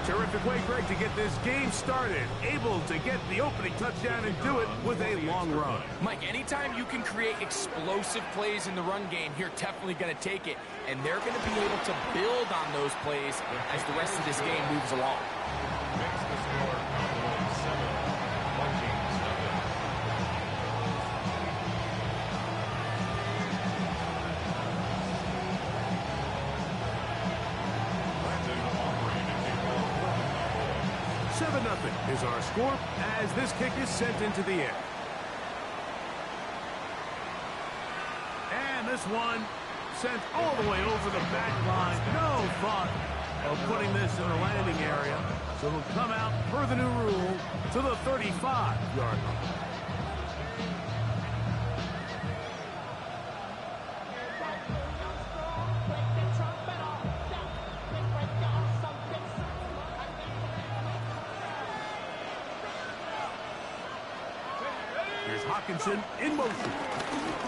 Terrific way, Greg, to get this game started. Able to get the opening touchdown and do it with a long run. Mike, anytime you can create explosive plays in the run game, you're definitely going to take it. And they're going to be able to build on those plays as the rest of this game moves along. Makes the score 7-14. Nothing is our score as this kick is sent into the air. And this one sent all the way over the back line. No thought of putting this in the landing area. So it'll come out per the new rule to the 35-yard line. Here's Hawkinson in motion.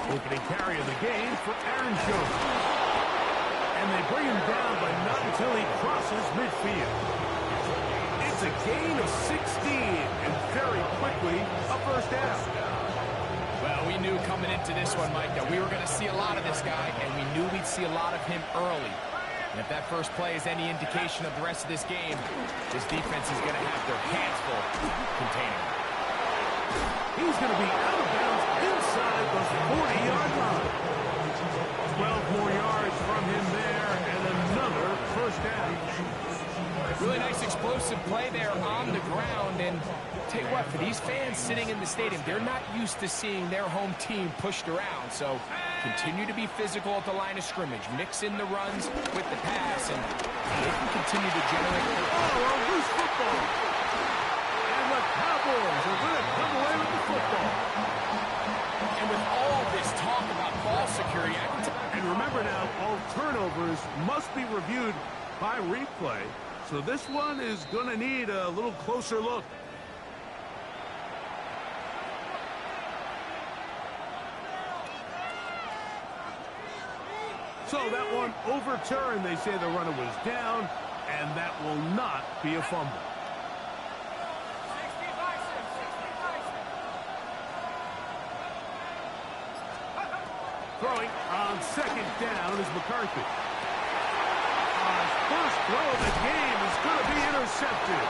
Opening carry of the game for Aaron Jones. And they bring him down, but not until he crosses midfield. It's a gain of 16, and very quickly, a first down. Well, we knew coming into this one, Mike, that we were going to see a lot of this guy, and we knew we'd see a lot of him early. And if that first play is any indication of the rest of this game, this defense is going to have their hands full containing him. He's going to be out of bounds inside the 40-yard line. 12 more yards from him there, and another first down. Really nice explosive play there on the ground. And tell you what, for these fans sitting in the stadium, they're not used to seeing their home team pushed around. So continue to be physical at the line of scrimmage. Mix in the runs with the pass, and they can continue to generate. Oh, a loose football. And the Cowboys are going to come away with the football. And with all this talk about ball security, I can tell. And remember now, all turnovers must be reviewed by replay. So this one is going to need a little closer look. So that one overturned. They say the runner was down, and that will not be a fumble. Throwing on second down is McCarthy. First throw of the game is going to be intercepted.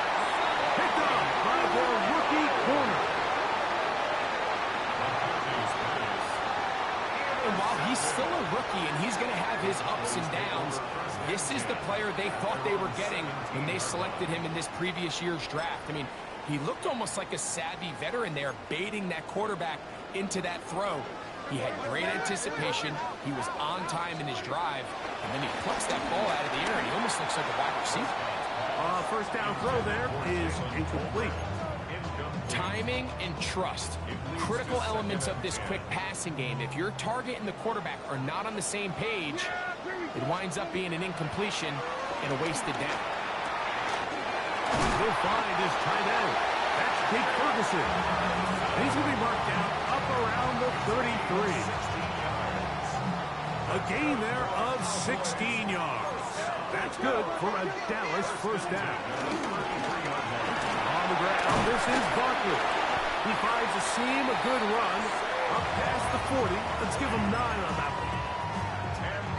Picked up by their rookie corner. And while he's still a rookie and he's going to have his ups and downs, this is the player they thought they were getting when they selected him in this previous year's draft. I mean, he looked almost like a savvy veteran there, baiting that quarterback into that throw. He had great anticipation. He was on time in his drive, and then he plucks that ball out of the air, and he almost looks like a wide receiver. First down throw there is incomplete. Timing and trust, critical elements of this quick passing game. If your target and the quarterback are not on the same page, it winds up being an incompletion and a wasted down. He'll find his tight end. That's Jake Ferguson. He's going to be marked down up around the 33. A gain there of 16 yards. That's good for a Dallas first down. On the ground, this is Barkley. He finds a seam, a good run, up past the 40. Let's give him 9 on that one.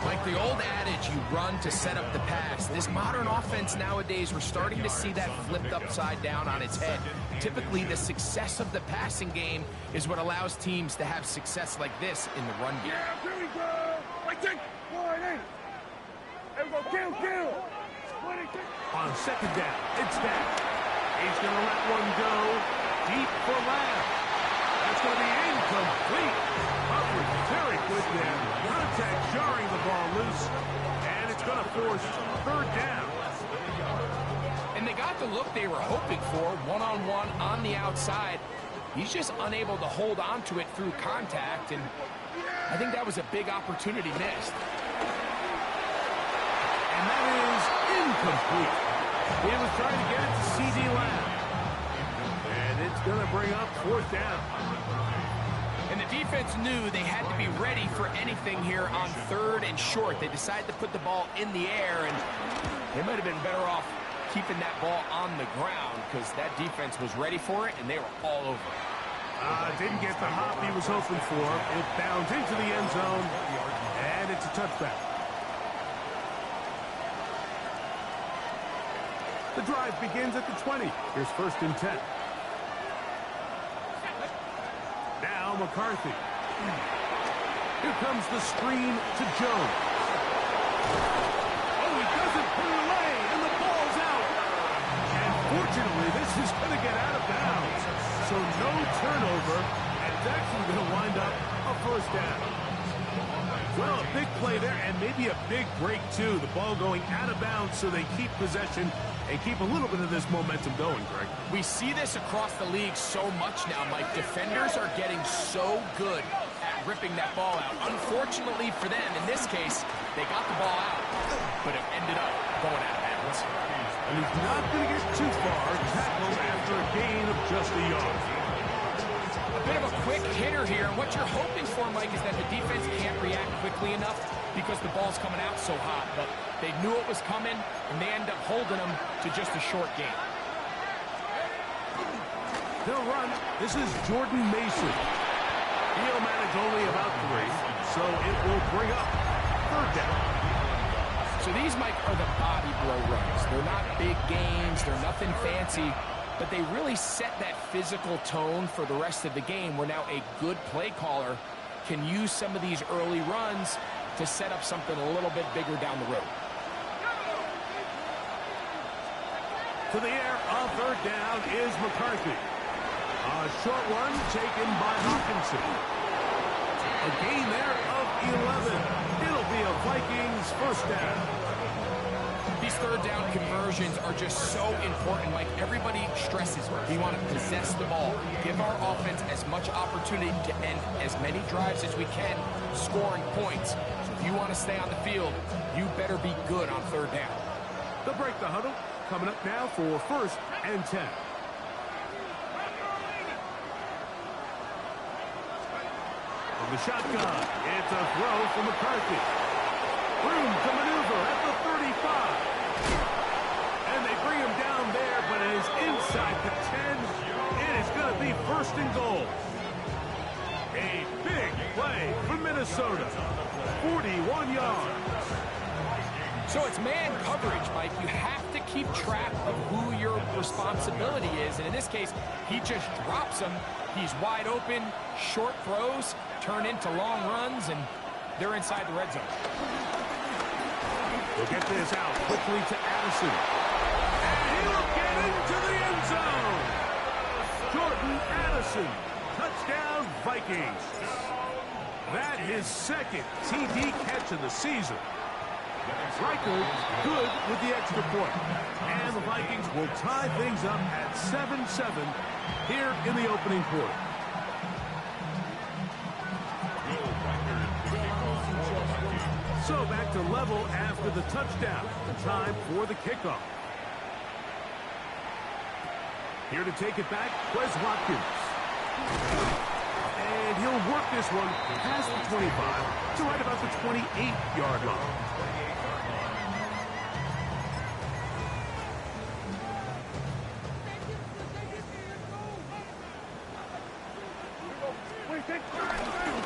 Like the old adage, you run to set up the pass. This modern offense nowadays, we're starting to see that flipped upside down on its head. Typically, the success of the passing game is what allows teams to have success like this in the run game. Yeah, here we go. Like that. There we go. Kill. On second down, it's down. He's going to let one go deep for Lamb. That's going to be incomplete. Coverage very good there. Contact jarring the ball loose, and it's going to force third down. And they got the look they were hoping for, one-on-one on the outside. He's just unable to hold on to it through contact, and I think that was a big opportunity missed. And that is incomplete. He was trying to get it to C.D. Lamb. And it's going to bring up fourth down. And the defense knew they had to be ready for anything here on third and short. They decided to put the ball in the air, and they might have been better off keeping that ball on the ground because that defense was ready for it, and they were all over it. Didn't get the hop he was hoping for. It bounds into the end zone, and it's a touchback. The drive begins at the 20. Here's 1st and 10. Now McCarthy. Here comes the screen to Jones. Oh, he doesn't put it away, and the ball's out. And fortunately, this is going to get out of bounds. So no turnover, and it's actually going to wind up a 1st down. Well, a big play there, and maybe a big break, too. The ball going out of bounds so they keep possession and keep a little bit of this momentum going, Greg. We see this across the league so much now, Mike. Defenders are getting so good at ripping that ball out. Unfortunately for them, in this case, they got the ball out, but it ended up going out of bounds. And he's not going to get too far. Tackled after a gain of just a yard. A bit of a quick hitter here. What you're hoping for, Mike, is that the defense can't react quickly enough because the ball's coming out so hot. But they knew it was coming, and they end up holding them to just a short gain. They'll run. This is Jordan Mason. He'll manage only about 3, so it will bring up 3rd down. So these, Mike, are the body blow runs. They're not big gains. They're nothing fancy. But they really set that physical tone for the rest of the game where now a good play caller can use some of these early runs to set up something a little bit bigger down the road. To the air on 3rd down is McCarthy. A short one taken by Hawkinson. A gain there of 11. It'll be a Vikings 1st down. These 3rd down conversions are just so important, Mike. Everybody stresses we want to possess the ball, give our offense as much opportunity to end as many drives as we can, scoring points. So if you want to stay on the field, you better be good on 3rd down. They'll break the huddle. Coming up now for 1st and 10. From the shotgun, it's a throw for McCarthy. Room to maneuver at the 35. And they bring him down there, but it is inside the 10. It is going to be 1st and goal. A big play for Minnesota. 41 yards. So it's man coverage, Mike. You have to keep track of who your responsibility is. And in this case, he just drops him. He's wide open. Short throws turn into long runs, and they're inside the red zone. We'll get this out quickly to Addison. And he'll get into the end zone. Jordan Addison. Touchdown, Vikings. That his 2nd TD catch of the season. Reichard good with the extra point. And the Vikings will tie things up at 7-7 here in the opening quarter. So back to level after the touchdown. Time for the kickoff. Here to take it back, Wes Watkins. And he'll work this one past the 25 to right about the 28-yard line.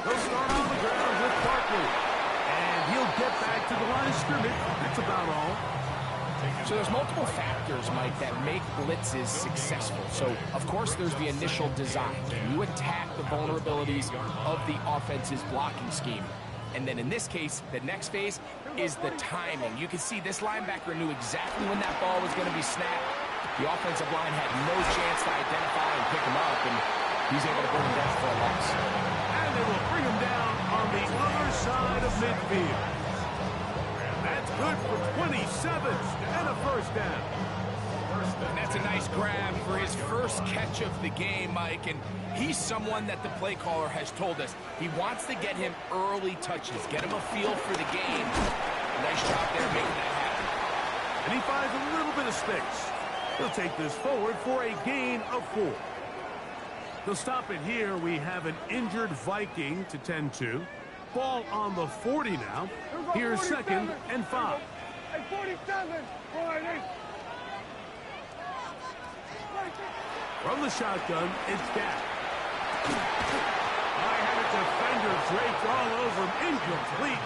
They'll start on the ground with Barkley. And he'll get back to the line of scrimmage. That's about all. So there's multiple factors, Mike, that make blitzes successful. So, of course, there's the initial design. Can you attack the vulnerabilities of the offense's blocking scheme? And then in this case, the next phase is the timing. You can see this linebacker knew exactly when that ball was going to be snapped. The offensive line had no chance to identify and pick him up, and he's able to bring him down for a loss. And they will bring him down on the other side of midfield. That's good for 27 and a 1st down. And that's a nice grab for his first catch of the game, Mike. And he's someone that the play caller has told us he wants to get him early touches, get him a feel for the game. Nice job there making that happen. And he finds a little bit of space. He'll take this forward for a gain of 4. To stop it here, we have an injured Viking to tend to. Ball on the 40 now. Here's 2nd and 5. And 47. From the shotgun, it's Dak. I had a defender draped all over him. Incomplete.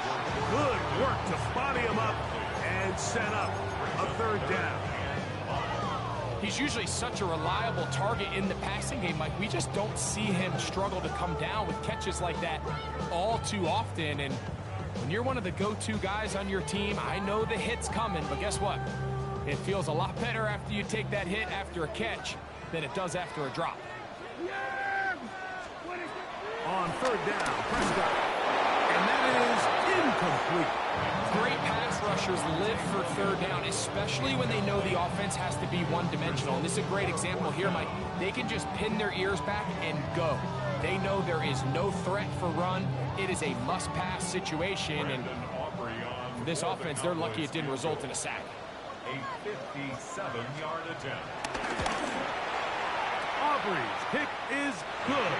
Good work to body him up and set up a third down. He's usually such a reliable target in the passing game, Mike. We just don't see him struggle to come down with catches like that all too often. And when you're one of the go-to guys on your team, I know the hit's coming, but guess what? It feels a lot better after you take that hit after a catch than it does after a drop. On third down, Prescott. And that is incomplete. Great pass rushers live for third down, especially when they know the offense has to be one-dimensional. And this is a great example here, Mike. They can just pin their ears back and go. They know there is no threat for run. It is a must-pass situation. And for this offense, they're lucky it didn't result in a sack. A 57-yard attempt. Aubrey's kick is good.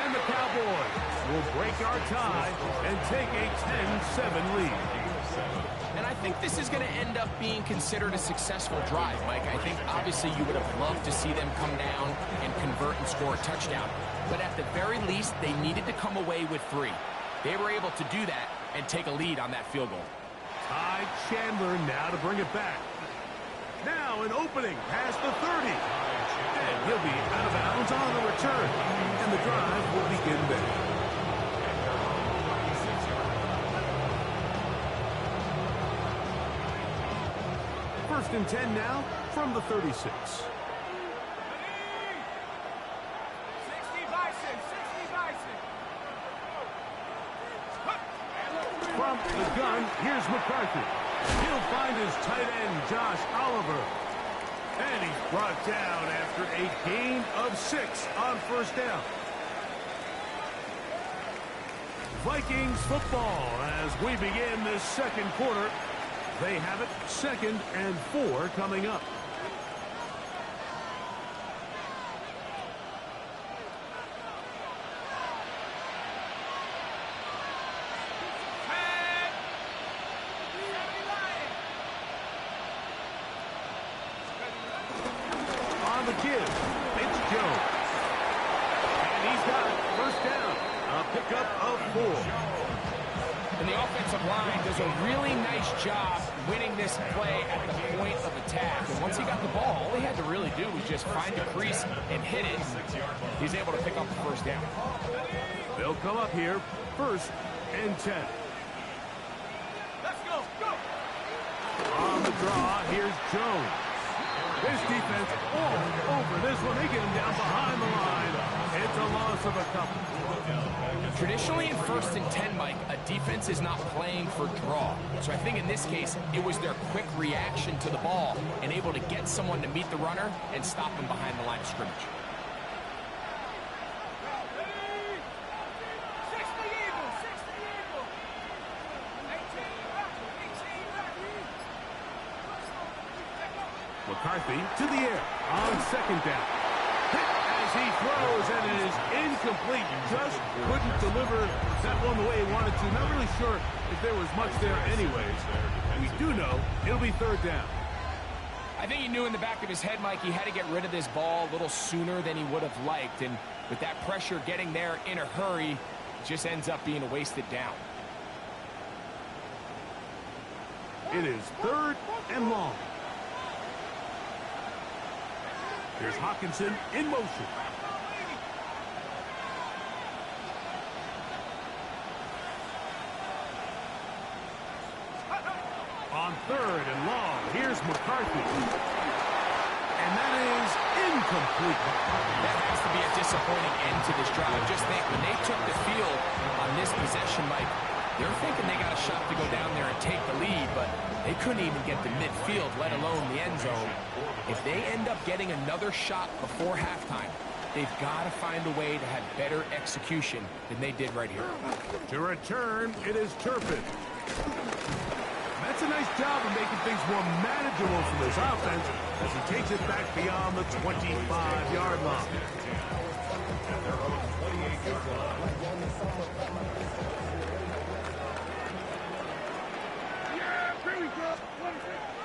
And the Cowboys will break our tie and take a 10-7 lead. And I think this is going to end up being considered a successful drive, Mike. I think obviously you would have loved to see them come down and convert and score a touchdown. But at the very least, they needed to come away with 3. They were able to do that and take a lead on that field goal. Ty Chandler now to bring it back. Now an opening past the 30. And he'll be out of bounds on the return. And the drive will begin there. First and 10 now from the 36. 60 Bison, 60 Bison. From the gun, here's McCarthy. He'll find his tight end, Josh Oliver. And he's brought down after a gain of 6 on first down. Vikings football as we begin this second quarter. They have it 2nd and 4 coming up. On the give, it's Jones. And he's got it. First down. A pickup of 4. And the offensive line does a really nice job winning this play at the point of attack. And once he got the ball, all he had to really do was just find a crease and hit it. He's able to pick up the first down. They'll come up here, 1st and 10. Let's go, go. On the draw, here's Jones. This defense all over this one. They get him down behind the line. It's a loss of a couple. Traditionally in 1st and 10, Mike, a defense is not playing for draw. So I think in this case, it was their quick reaction to the ball and able to get someone to meet the runner and stop him behind the line of scrimmage. 60 Eagle, 60 Eagle. 18 McCarthy to the air on 2nd down. Hit as he throws, and it is incomplete. Just couldn't deliver that one the way he wanted to. Not really sure if there was much there anyways. We do know it'll be 3rd down. I think he knew in the back of his head, Mike, he had to get rid of this ball a little sooner than he would have liked. And with that pressure getting there in a hurry, it just ends up being a wasted down. It is 3rd and long. Here's Hawkinson in motion. On 3rd and long, here's McCarthy. And that is incomplete. That has to be a disappointing end to this drive. Just think, when they took the field on this possession, Mike, they're thinking they got a shot to go down there and take the lead, but they couldn't even get to midfield, let alone the end zone. If they end up getting another shot before halftime, they've got to find a way to have better execution than they did right here. To return, it is Turpin. That's a nice job of making things more manageable for this offense as he takes it back beyond the 25-yard line.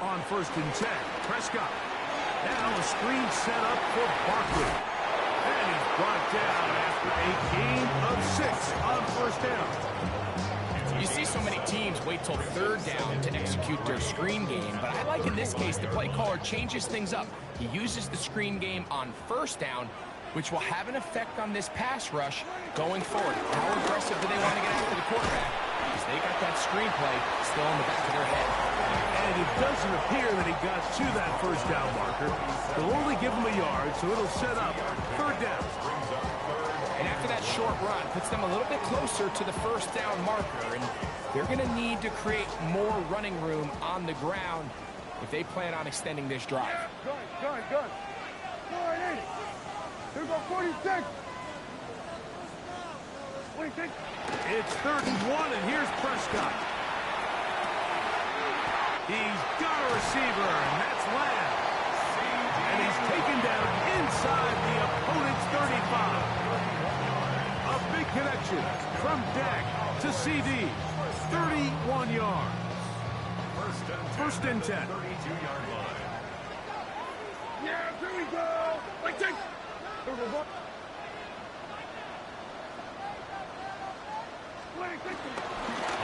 On 1st and 10, Prescott. Now Now a screen set up for Barkley. And he's brought down after a gain of 6 on first down. You see so many teams wait till third down to execute their screen game, but I like in this case the play caller changes things up. He uses the screen game on first down, which will have an effect on this pass rush going forward. How aggressive do they want to get after the quarterback? Because they got that screenplay still in the back of their head. And it doesn't appear that he got to that first down marker. They'll only give him a yard, so it'll set up third down. And after that short run, puts them a little bit closer to the first down marker, and they're going to need to create more running room on the ground if they plan on extending this drive. Good. Go right in. Here go 46. 26. It's 3rd and 1, and here's Prescott. He's got a receiver, and that's Lamb. And he's taken down inside the opponent's 35. A big connection from Dak to CD. 31 yards. First and 10. 32-yard line. Yeah, here we go. Wait, take. Here we go. 26.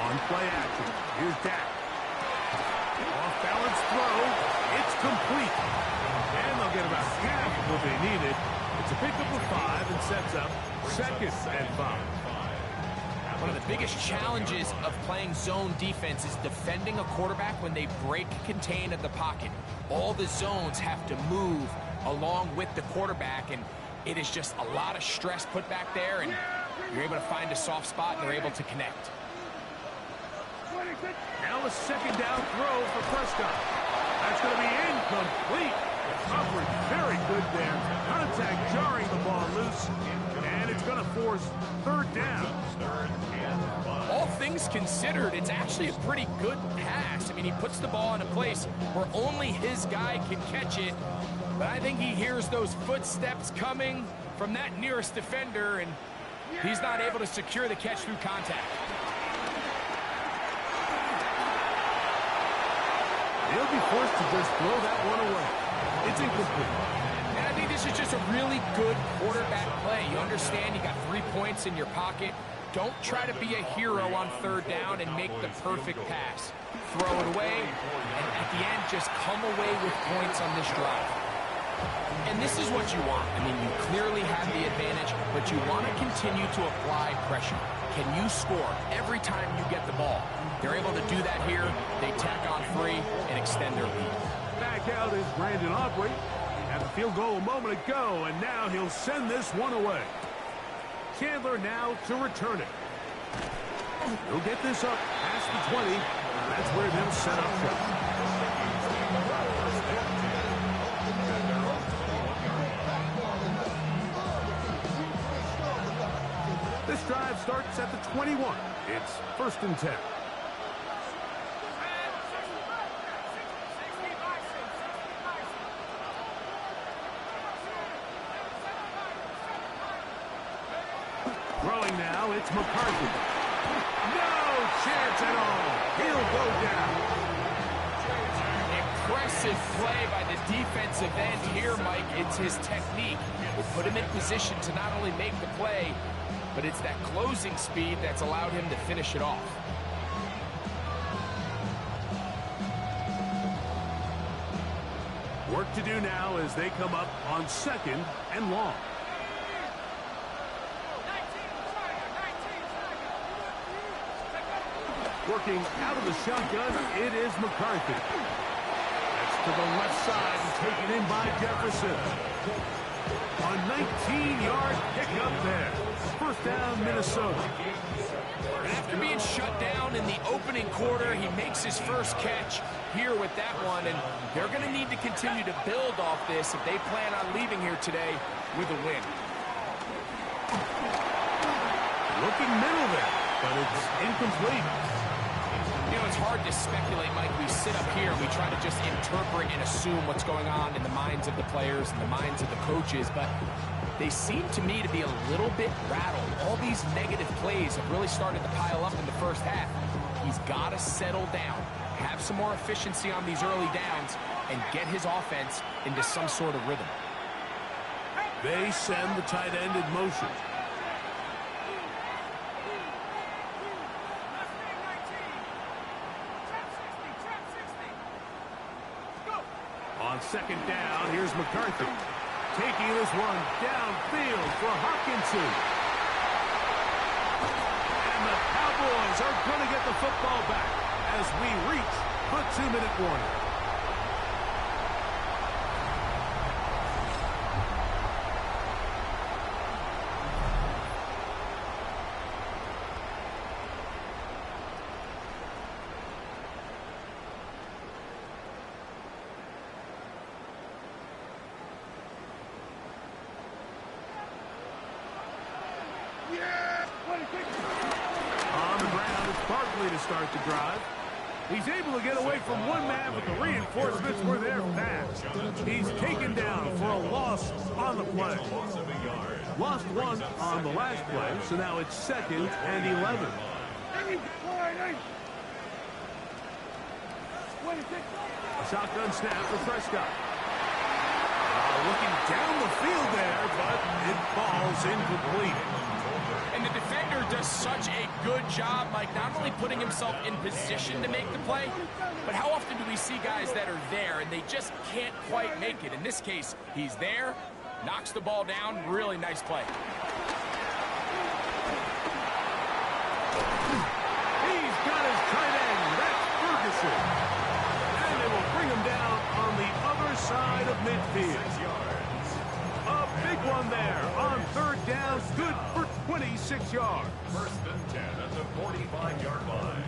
On play action, here's Dak. Off-balance throw. It's complete. And they'll get about half of what they needed. It's a pickup of 5 and sets up 2nd and 5. One of the biggest challenges of playing zone defense is defending a quarterback when they break contain of the pocket. All the zones have to move along with the quarterback, and it is just a lot of stress put back there, and you're able to find a soft spot, and they're able to connect. Now a 2nd down throw for Prescott. That's going to be incomplete. Coverage very good there. Contact jarring the ball loose. And it's going to force 3rd down. All things considered, it's actually a pretty good pass. I mean, he puts the ball in a place where only his guy can catch it. But I think he hears those footsteps coming from that nearest defender, and he's not able to secure the catch through contact. He'll be forced to just throw that one away. It's incomplete. And I think this is just a really good quarterback play. You understand you got 3 points in your pocket. Don't try to be a hero on 3rd down and make the perfect pass. Throw it away, and at the end, just come away with points on this drive. And this is what you want. I mean, you clearly have the advantage, but you want to continue to apply pressure. Can you score every time you get the ball? They're able to do that here. They tack on 3 and extend their lead. Back out is Brandon Aubrey. Had the field goal a moment ago, and now he'll send this one away. Chandler now to return it. He'll get this up past the 20. That's where they'll set up shop. This drive starts at the 21. It's 1st and 10. Throwing now, it's McCarthy. No chance at all. He'll go down. Impressive play by the defensive end here, Mike. It's his technique. It put him in position to not only make the play, but it's that closing speed that's allowed him to finish it off. Work to do now as they come up on 2nd and long. Working out of the shotgun, it is McCarthy. That's to the left side and taken in by Jefferson. A 19-yard pickup there. 1st down, Minnesota. And after being shut down in the opening quarter, he makes his first catch here with that one, and they're going to need to continue to build off this if they plan on leaving here today with a win. Looking middle there, but it's incomplete. You know, it's hard to speculate, Mike. We sit up here and we try to just interpret and assume what's going on in the minds of the players and the minds of the coaches, but they seem to me to be a little bit rattled. All these negative plays have really started to pile up in the first half. He's got to settle down, have some more efficiency on these early downs, and get his offense into some sort of rhythm. They send the tight end in motion. On second down, here's McCarthy. Taking this one downfield for Hawkinson. And the Cowboys are going to get the football back as we reach the 2-minute warning. On the ground, it's Barkley to start the drive. He's able to get away from one man, but the reinforcements were there fast. He's taken down for a loss on the play. Lost one on the last play, so now it's 2nd and 11. A shotgun snap for Prescott. Looking down the field there, but it falls incomplete. And the defender does such a good job, Mike, not only putting himself in position to make the play, but how often do we see guys that are there and they just can't quite make it? In this case, he's there, knocks the ball down, really nice play. He's got his tight end, that's Ferguson. And they will bring him down on the other side of midfield. A big one there on 3rd down, good for 26 yards. 1st and 10 at the 45-yard line.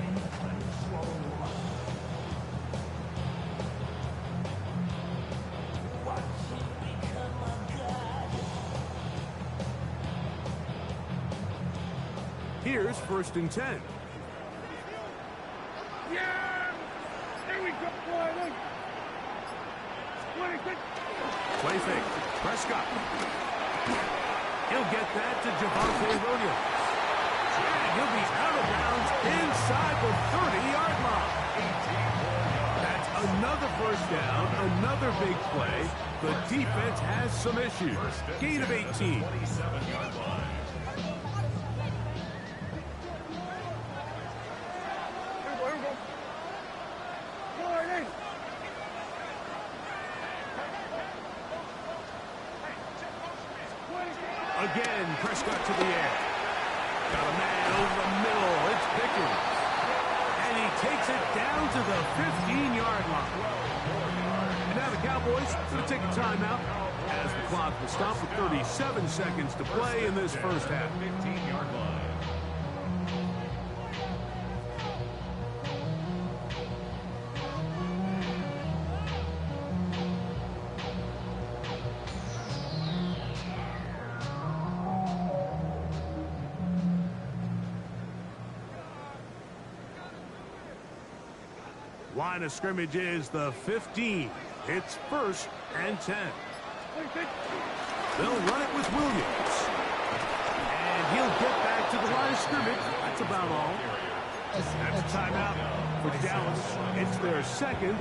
Here's 1st and 10. Yeah! There we go, boy. Play fake. Prescott. He'll get that to Javonte Williams. And he'll be out of bounds inside the 30-yard line. That's another 1st down, another big play. The defense has some issues. Gain of 18. 27-yard line. Again, Prescott to the air. Got a man over the middle. It's Pickens. And he takes it down to the 15-yard line. And now the Cowboys going to take a timeout as the clock will stop with 37 seconds to play in this first half. 15-yard line. Line of scrimmage is the 15. It's 1st and 10. They'll run it with Williams. And he'll get back to the line of scrimmage. That's about all. That's a timeout for Dallas. It's their 2nd.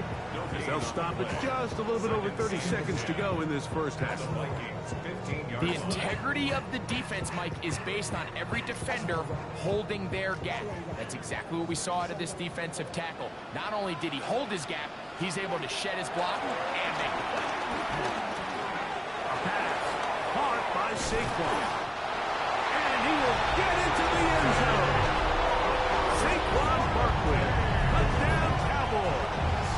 They'll stop it just a little bit over 30 seconds to go in this first half. The integrity of the defense, Mike, is based on every defender holding their gap. That's exactly what we saw out of this defensive tackle. Not only did he hold his gap, he's able to shed his block and make the play. A pass caught by Saquon. And he will get into the end zone. Saquon Barkley. Touchdown, Cowboys.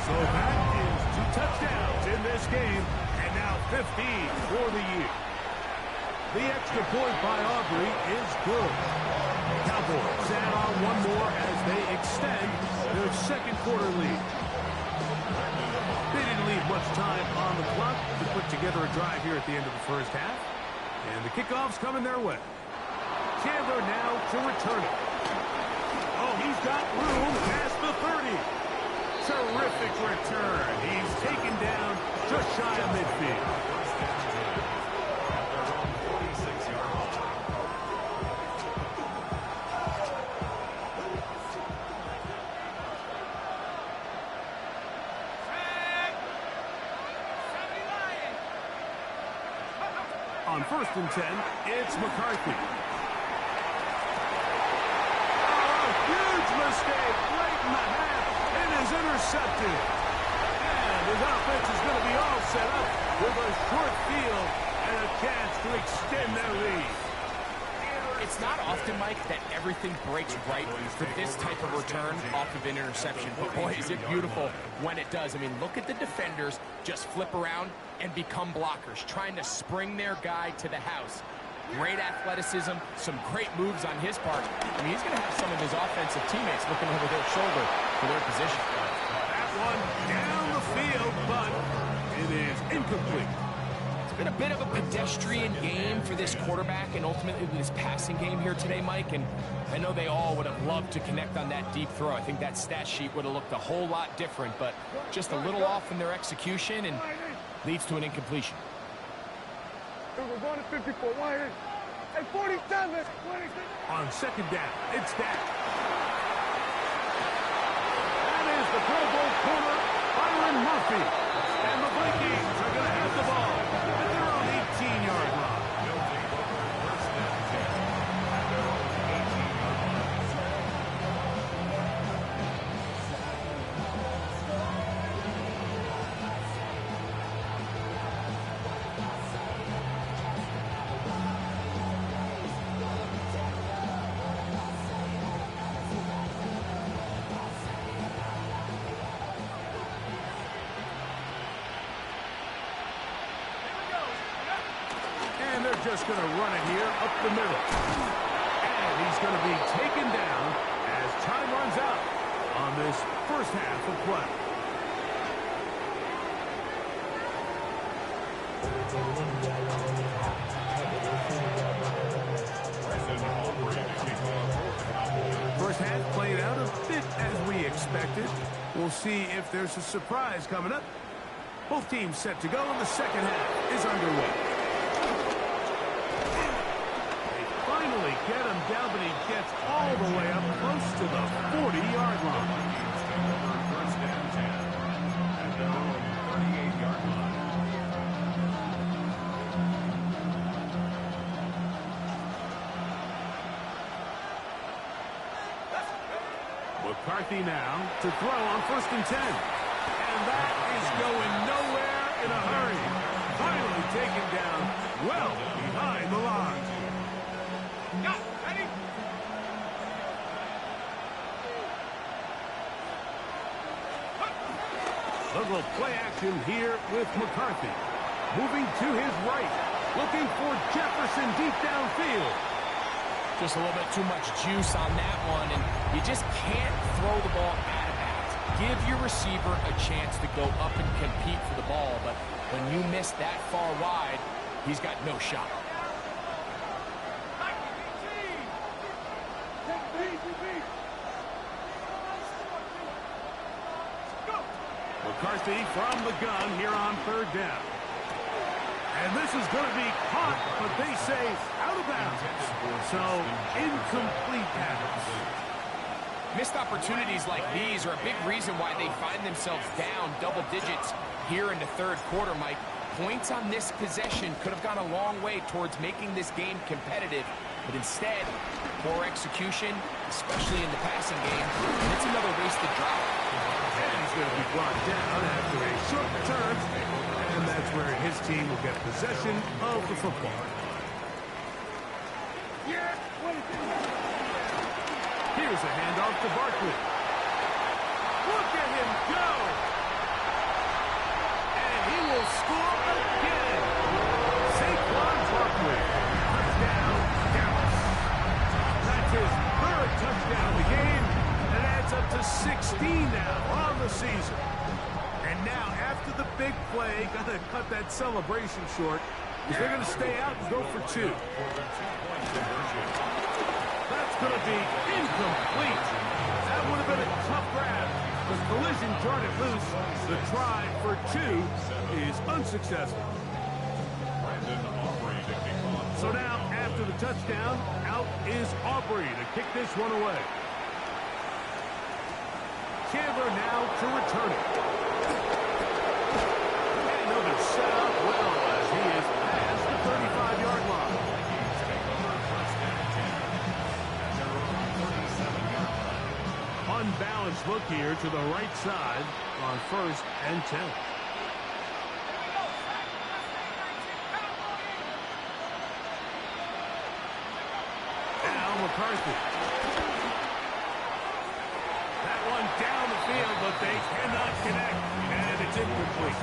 So that is 2 touchdowns in this game. And now 15 for the year. The extra point by Aubrey is good. Cowboys add on one more as they extend their 2nd quarter lead. They didn't leave much time on the clock to put together a drive here at the end of the first half. And the kickoff's coming their way. Chandler now to return it. Oh, he's got room past the 30. Terrific return. He's taken down just shy of midfield. On 1st and 10, it's McCarthy. Oh, huge mistake late in the half. It is intercepted. And his offense is going to be all set up with a short field and a chance to extend their lead. It's not often, Mike, that everything breaks right for this type of return off of an interception. But boy, is it beautiful when it does. I mean, look at the defenders just flip around and become blockers, trying to spring their guy to the house. Great athleticism, some great moves on his part. I mean, he's going to have some of his offensive teammates looking over their shoulder for their position. That one down the field, but it is incomplete. It's been a bit of a pedestrian game for this quarterback and ultimately this passing game here today, Mike. And I know they all would have loved to connect on that deep throw. I think that stat sheet would have looked a whole lot different, but just a little off in their execution and leads to an incompletion. We're going to 54. Why? Hey, 47. On 2nd down, it's Dak. That is the Pro Bowl corner, Byron Murphy. And the Vikings are going to have the ball at their own 18-yard line. And they're just going to run it here up the middle. And he's going to be taken down as time runs out on this first half of play. First half played out a bit as we expected. We'll see if there's a surprise coming up. Both teams set to go, and the second half is underway. Get him down, but he gets all the way up close to the 40-yard line. First and 10 at the 38-yard line. McCarthy now to throw on 1st and 10. And that is going nowhere in a hurry. Finally taken down well behind the line. A little play action here with McCarthy. Moving to his right. Looking for Jefferson deep downfield. Just a little bit too much juice on that one, and you just can't throw the ball out of bounds. Give your receiver a chance to go up and compete for the ball, but when you miss that far wide, he's got no shot. McCarthy from the gun here on 3rd down. And this is going to be caught, but they say out of bounds. So, incomplete pass. Missed opportunities like these are a big reason why they find themselves down double digits here in the 3rd quarter, Mike. Points on this possession could have gone a long way towards making this game competitive, but instead, poor execution, especially in the passing game, and it's another wasted drive. And he's going to be brought down after a short return, and that's where his team will get possession of the football. Here's a handoff to Barkley. Look at him go! And he will score again. Saquon Barkley. Touchdown, Dallas. That's his 3rd touchdown of the game. And adds up to 16 now on the season. And now, after the big play, got to cut that celebration short, because they're going to stay out and go for 2. That's going to be incomplete. That would have been a tough grab. The collision turned it loose. The try for 2 is unsuccessful. So now, after the touchdown, out is Aubrey to kick this one away. Chandler now to return it. And he'll be set up well as he is past the 35-yard look here to the right side on 1st and 10. Now McCarthy. That one down the field, but they cannot connect, and it's incomplete.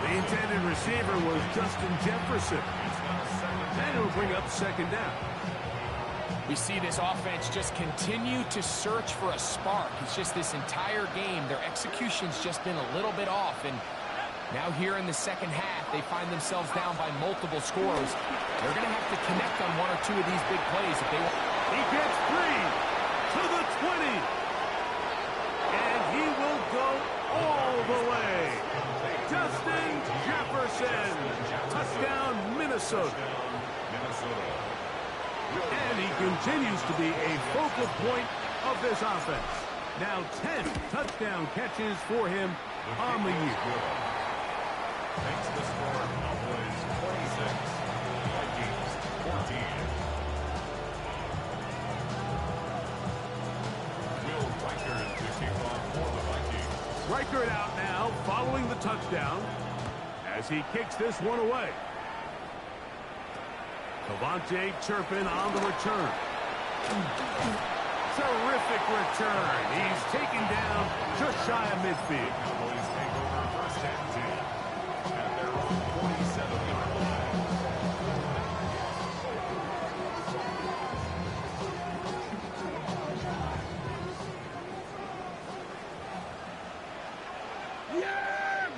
The intended receiver was Justin Jefferson. And it'll bring up 2nd down. We see this offense just continue to search for a spark. It's just this entire game, their execution's just been a little bit off. And now here in the second half, they find themselves down by multiple scores. They're going to have to connect on 1 or 2 of these big plays if they want. He gets free to the 20. And he will go all the way. Justin Jefferson. Touchdown, Minnesota. And he continues to be a focal point of this offense. Now 10 touchdown catches for him on the year. Makes the score Cowboys 26, Vikings 14. Will Reichert to kick off for the Vikings. Reichert out now following the touchdown as he kicks this one away. Devontae Turpin on the return. Terrific return. He's taken down just shy of midfield. Cowboys take over 1st and 10 at their own 47-yard line. Yeah!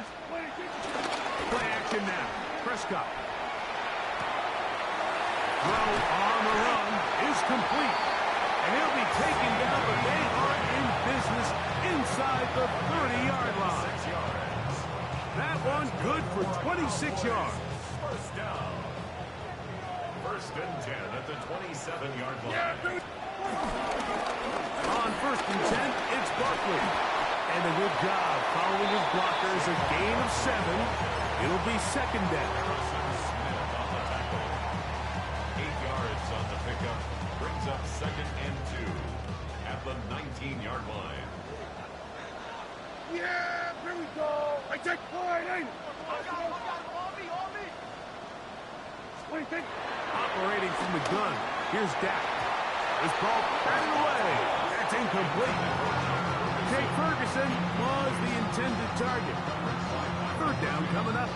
Play action now. Prescott. Throw on the run is complete. And he'll be taken down, but they are in business inside the 30-yard line. 6 yards. That one good for 26 yards. First down. 1st and 10 at the 27-yard line. On 1st and 10, it's Barkley. And a good job following his blockers, a gain of 7. It'll be 2nd down. Smith on the tackle. 8 yards on the pickup. Brings up 2nd and 2 at the 19-yard line. Yeah, here we go. I take point, eh? What do you think? Operating from the gun. Here's Dak. This ball batted away. That's incomplete. Jake Ferguson was the intended target. 3rd down coming up.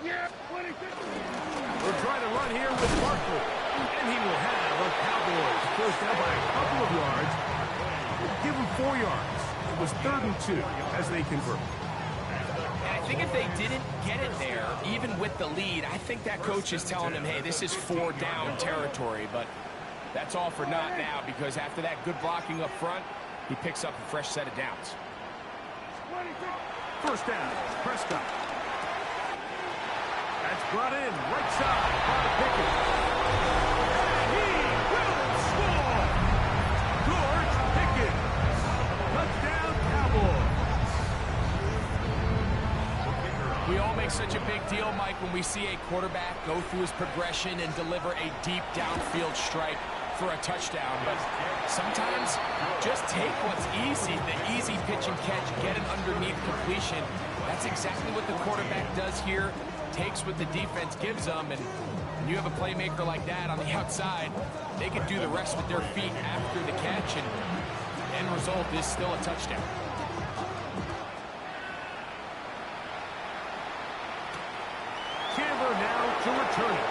Yeah, 26. We'll try to run here with Barkley. And he will have a Cowboys first down by a couple of yards. We'll give him 4 yards. It was 3rd and 2 as they convert. And I think if they didn't get it there, even with the lead, I think that coach is telling them, hey, this is 4 down territory. But that's all for naught now, because after that good blocking up front, he picks up a fresh set of downs. 1st down, Prescott. That's brought in right side by Pickett. And he will score! George Pickett. Touchdown, Cowboys. We all make such a big deal, Mike, when we see a quarterback go through his progression and deliver a deep downfield strike for a touchdown. But sometimes just take what's easy, the easy pitch and catch, get an underneath completion. That's exactly what the quarterback does here. Takes what the defense gives them, and when you have a playmaker like that on the outside, they can do the rest with their feet after the catch, and the end result is still a touchdown. Chandler now to return it.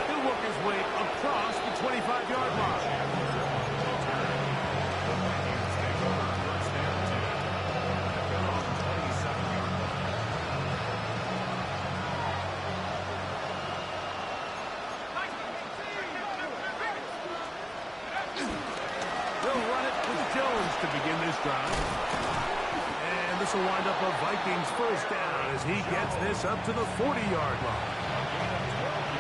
He'll work his way across the 25-yard line. To begin this drive. And this will wind up a Vikings first down as he gets this up to the 40-yard line.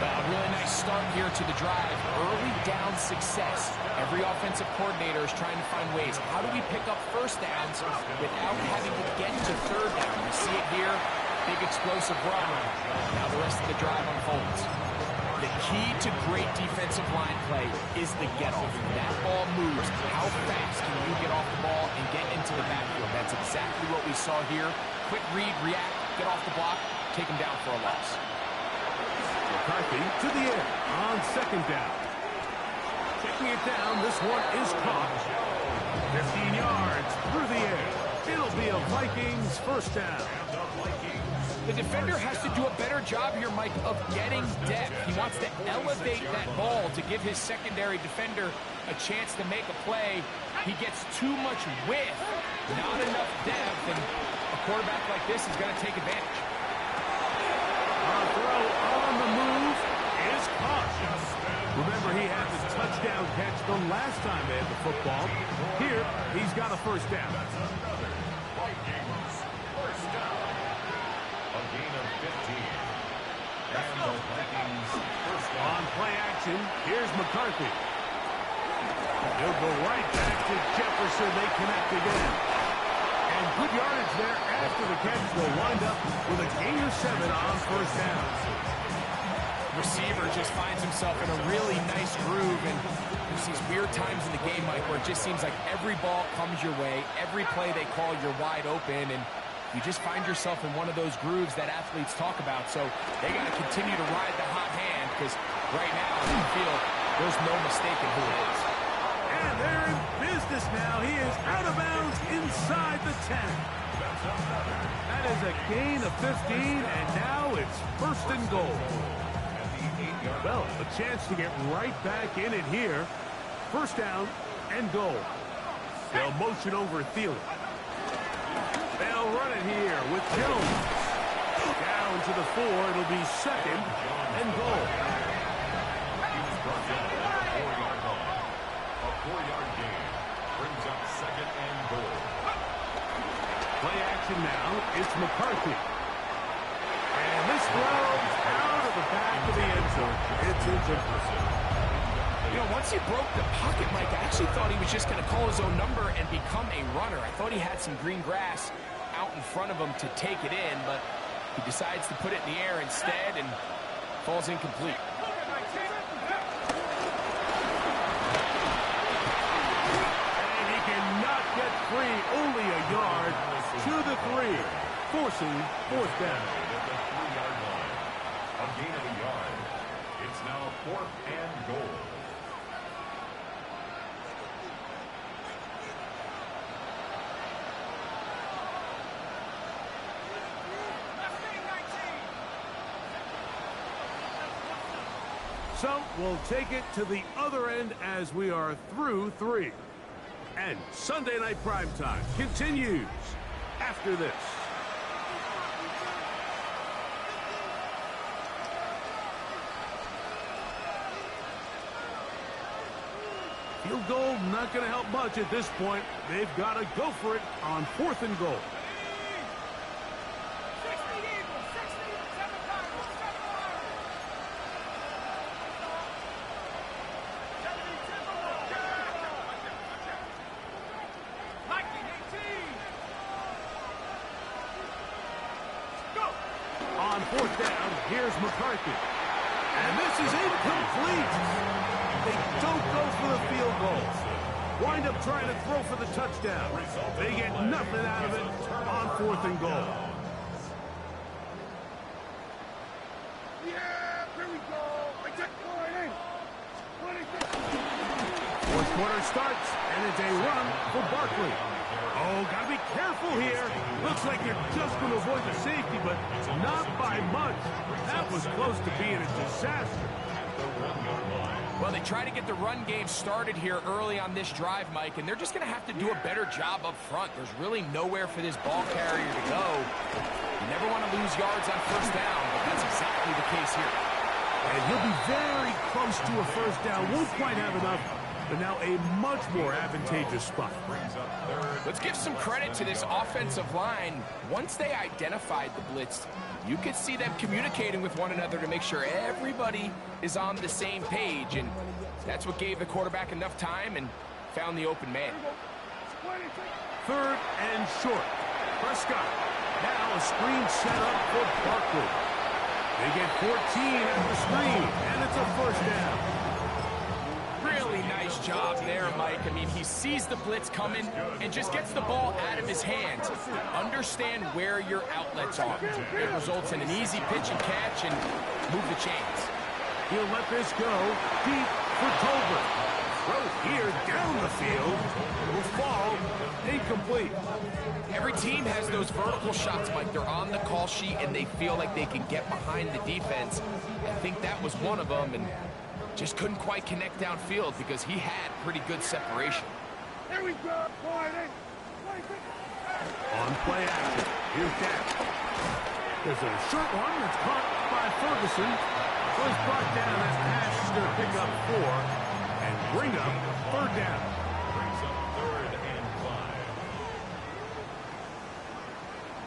A really nice start here to the drive. Early down success. Every offensive coordinator is trying to find ways. How do we pick up first downs without having to get to 3rd down? We see it here. Big explosive run. Now the rest of the drive unfolds. The key to great defensive line play is the get-off. When that ball moves, how fast can you get off the ball and get into the backfield? That's exactly what we saw here. Quick read, react, get off the block, take him down for a loss. McCarthy to the air on second down. Taking it down, this one is caught. 15 yards through the air. It'll be a Vikings first down. The defender has to do a better job here, Mike, of getting depth. He wants to elevate that ball to give his secondary defender a chance to make a play. He gets too much width, not enough depth, and a quarterback like this is going to take advantage. A throw on the move is caught. Remember, he had the touchdown catch the last time they had the football. Here, he's got a first down. On play action, here's McCarthy. He'll go right back to Jefferson. They connect again. And good yardage there after the catch. They'll wind up with a gain of 7 on first down. Receiver just finds himself in a really nice groove, and there's these weird times in the game, Mike, where it just seems like every ball comes your way, every play they call, you're wide open, and you just find yourself in one of those grooves that athletes talk about. So they got to continue to ride the hot hand, because right now in the field, there's no mistaking who it is. And they're in business now. He is out of bounds inside the 10. That is a gain of 15, and now it's first and goal. Well, a chance to get right back in it here. First down and goal. They'll motion over Thielen. They'll run it here with Jones. Down to the 4. It'll be second and goal. A 4-yard gain brings up second and goal. Play action now. It's McCarthy. And this throw out of the back of the end zone. It's incomplete. You know, once he broke the pocket, Mike, I actually thought he was just going to call his own number and become a runner. I thought he had some green grass out in front of him to take it in, but he decides to put it in the air instead and falls incomplete. And he cannot get free. Only a yard to the 3, forcing fourth down. A gain of a yard. It's now 4th and goal. So we'll take it to the other end as we are through 3. And Sunday Night Primetime continues after this. Field goal not going to help much at this point. They've got to go for it on 4th and goal. On 4th down, here's McCarthy. And this is incomplete. They don't go for the field goal. Wind up trying to throw for the touchdown. They get nothing out of it on 4th and goal. Yeah, here we go. I take line in. 4th quarter starts, and it's a run for Barkley. Oh, gotta be careful here. Looks like they're just going to avoid the safety, but not by much. That was close to being a disaster. Well, they try to get the run game started here early on this drive, Mike, and they're just going to have to do a better job up front. There's really nowhere for this ball carrier to go. You never want to lose yards on first down, but that's exactly the case here. And he'll be very close to a first down. Won't quite have enough, but now a much more advantageous spot. Let's give some credit to this offensive line. Once they identified the blitz, you could see them communicating with one another to make sure everybody is on the same page, and that's what gave the quarterback enough time and found the open man. 3rd and short. Prescott. Now a screen set up for Barkley. They get 14 at the screen, and it's a first down. Really nice job there, Mike. I mean, he sees the blitz coming and just gets the ball out of his hands. Understand where your outlets are. It results in an easy pitch and catch and move the chains. He'll let this go deep for Tolbert. Throw here down the field. Will fall incomplete. Every team has those vertical shots, Mike. They're on the call sheet and they feel like they can get behind the defense. I think that was one of them, and just couldn't quite connect downfield because he had pretty good separation. Here we go. On play action, here's Dak. There's a short one that's caught by Ferguson. So he's brought down. That pass is going to pick up 4 and bring up third down. Brings up 3rd and 5.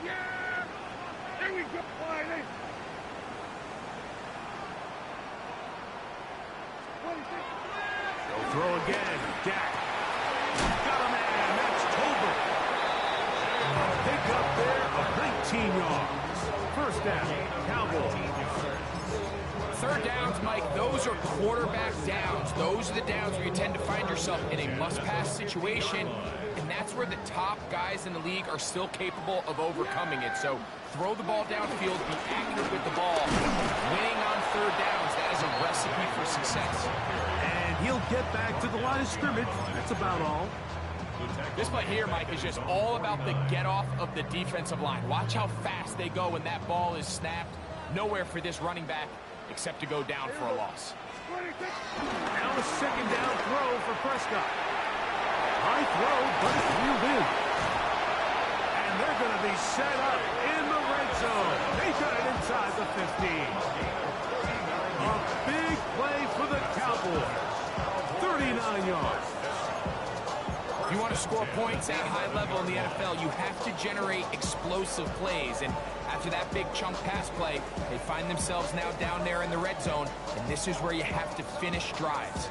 Yeah. Here we go. They'll throw again. Dak. Got a man. That's Tolbert. Pick up there of 19 yards. First down. Cowboys. Third downs, Mike, those are quarterback downs. Those are the downs where you tend to find yourself in a must-pass situation, and that's where the top guys in the league are still capable of overcoming it. So throw the ball downfield, be accurate with the ball. Winning on third downs, that is a recipe for success. And he'll get back to the line of scrimmage. That's about all. This play here, Mike, is just all about the get-off of the defensive line. Watch how fast they go when that ball is snapped. Nowhere for this running back except to go down for a loss. Now a second down throw for Prescott. High throw, but it's reeled in. And they're going to be set up in the red zone. They got it inside the 15. A big play for the Cowboys. 39 yards. If you want to score points at a high level in the NFL, you have to generate explosive plays. And after that big chunk pass play, they find themselves now down there in the red zone, and this is where you have to finish drives.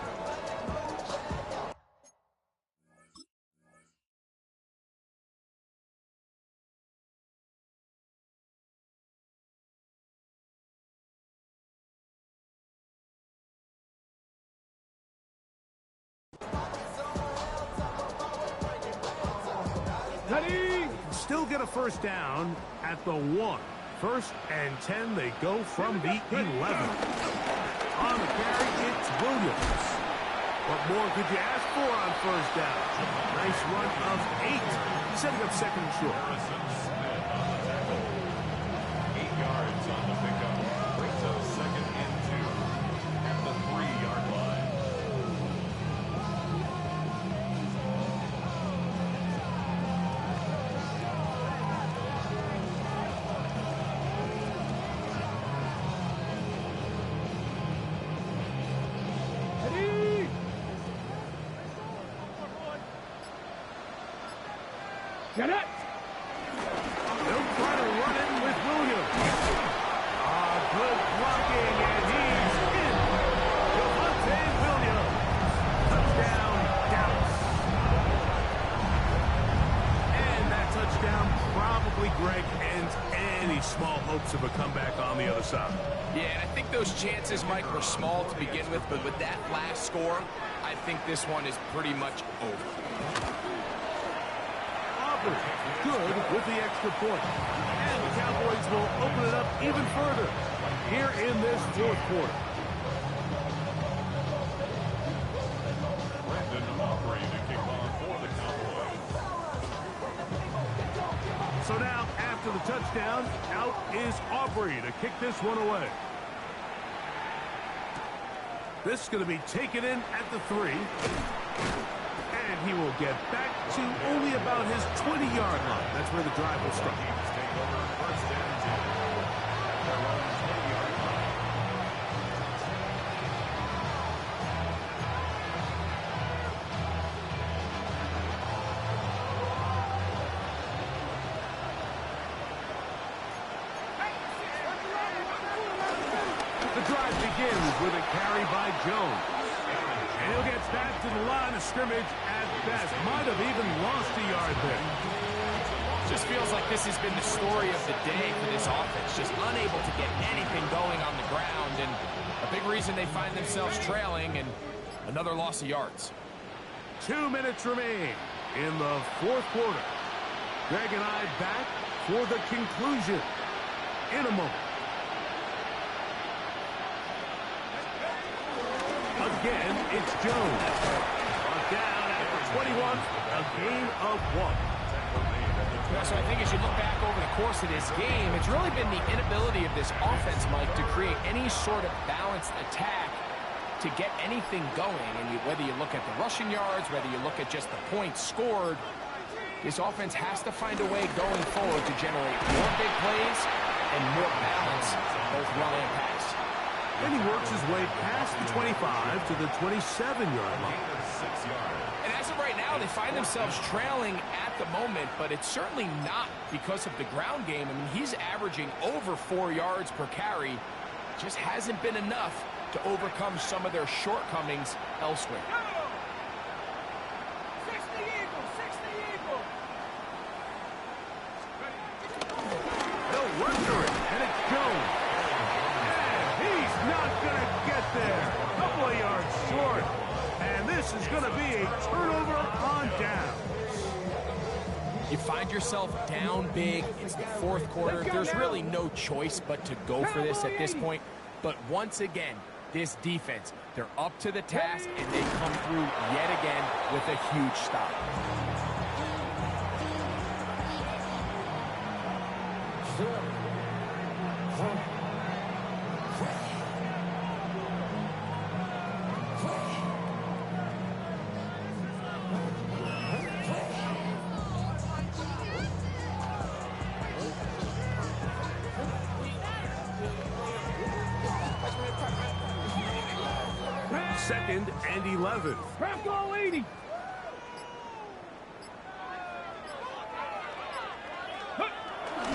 Still get a first down at the 1. 1st and 10, they go from the 11. On the carry, it's Williams. What more could you ask for on first down? Nice run of 8, setting up second and short. 8 yards on the pickup. Brings up 2nd and 2 at the 3-yard line. Get it! They'll try to run in with Williams. Good blocking, and he's in. Javonte Williams. Touchdown, Dallas. And that touchdown probably, Greg, ends any small hopes of a comeback on the other side. Yeah, and I think those chances, Mike, were small to begin with, but with that last score, I think this one is pretty much over. Good with the extra point. And the Cowboys will open it up even further here in this 4th quarter. Brandon Aubrey to kick off for the Cowboys. So now, after the touchdown, out is Aubrey to kick this one away. This is going to be taken in at the 3. And he will get back to only about his 20-yard line. That's where the drive will start. Take over 1st and 10. Their own 20-yard line. The drive begins with a carry by Jones. And he'll get back to the line of scrimmage at best. Might have even lost a yard there. So Just feels like this has been the story of the day for this offense. Just unable to get anything going on the ground, and a big reason they find themselves trailing and another loss of yards. 2 minutes remain in the fourth quarter. Greg and I back for the conclusion in a moment. Again, it's Jones. Brought down at the 21, a gain of 1. So I think as you look back over the course of this game, it's really been the inability of this offense, Mike, to create any sort of balanced attack to get anything going. And whether you look at the rushing yards, whether you look at just the points scored, this offense has to find a way going forward to generate more big plays and more balance, both run and pass. And he works his way past the 25 to the 27-yard line. 6 yards. And as of right now, they find themselves trailing at the moment, but it's certainly not because of the ground game. I mean, he's averaging over 4 yards per carry. Just hasn't been enough to overcome some of their shortcomings elsewhere. They'll work through it, and it's Jones. And he's not going to get there. A couple of yards short. And this is going to be a turnover on downs. You find yourself down big. It's the fourth quarter. There's really no choice but to go for this at this point. But once again, this defense, they're up to the task, and they come through yet again with a huge stop. Second and 11. Crap goal 80.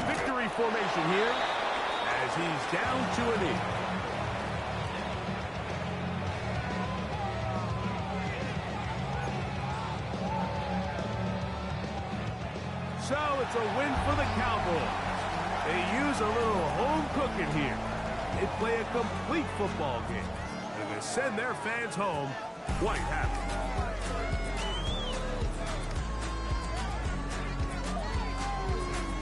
Victory formation here as he's down to a knee. So it's a win for the Cowboys. They use a little home cooking here. They play a complete football game. And they send their fans home quite happy.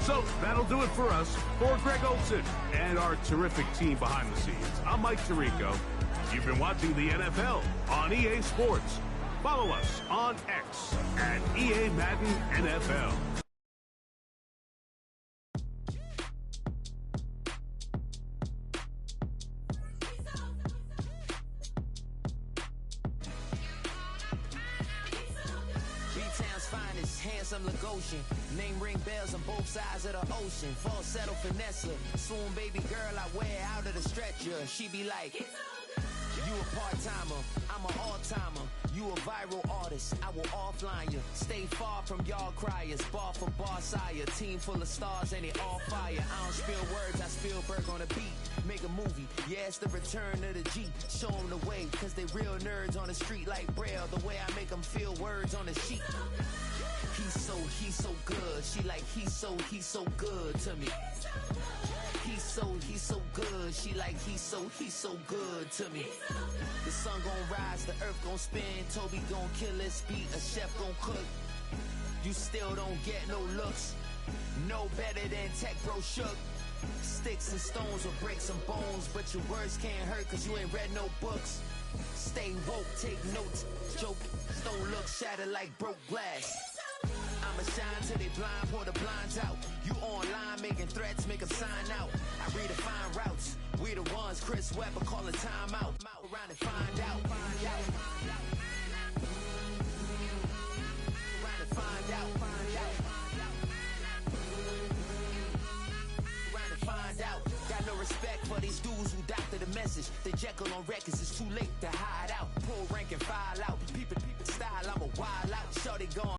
So that'll do it for us. For Greg Olson and our terrific team behind the scenes, I'm Mike Tirico. You've been watching the NFL on EA Sports. Follow us on X at EA Madden NFL. Handsome Lagosian, name ring bells on both sides of the ocean. Falsetto Vanessa, swoon baby girl I wear out of the stretcher. She be like, you a part-timer, I'm an all-timer. You a viral artist, I will offline you. Stay far from y'all criers, bar for bar sire. Team full of stars and it all fire. I don't spill words, I spill Berg on a beat. Make a movie, yeah, it's the return of the G. Show them the way, cause they real nerds on the street like Braille. The way I make them feel words on the sheet. He's so good. She like, he's so good to me. He's so good. She like, he's so good to me. The sun gon' rise, the earth gon' spin. Toby gon' kill this beat, a chef gon' cook. You still don't get no looks. No better than Tech Bro Shook. Sticks and stones will break some bones, but your words can't hurt cause you ain't read no books. Stay woke, take notes, joke. Don't look shattered like broke glass. I'ma shine till they blind, pour the blinds out. You online making threats, make them sign out. I redefine routes. We the ones Chris Webber calling time out. Around and find out. Around and find out. Around and find out. Got no respect for these dudes who doctor the message. They Jekyll on records, it's too late to hide out. Pull rank and file out. People style, I'm a wild out. Shorty gone.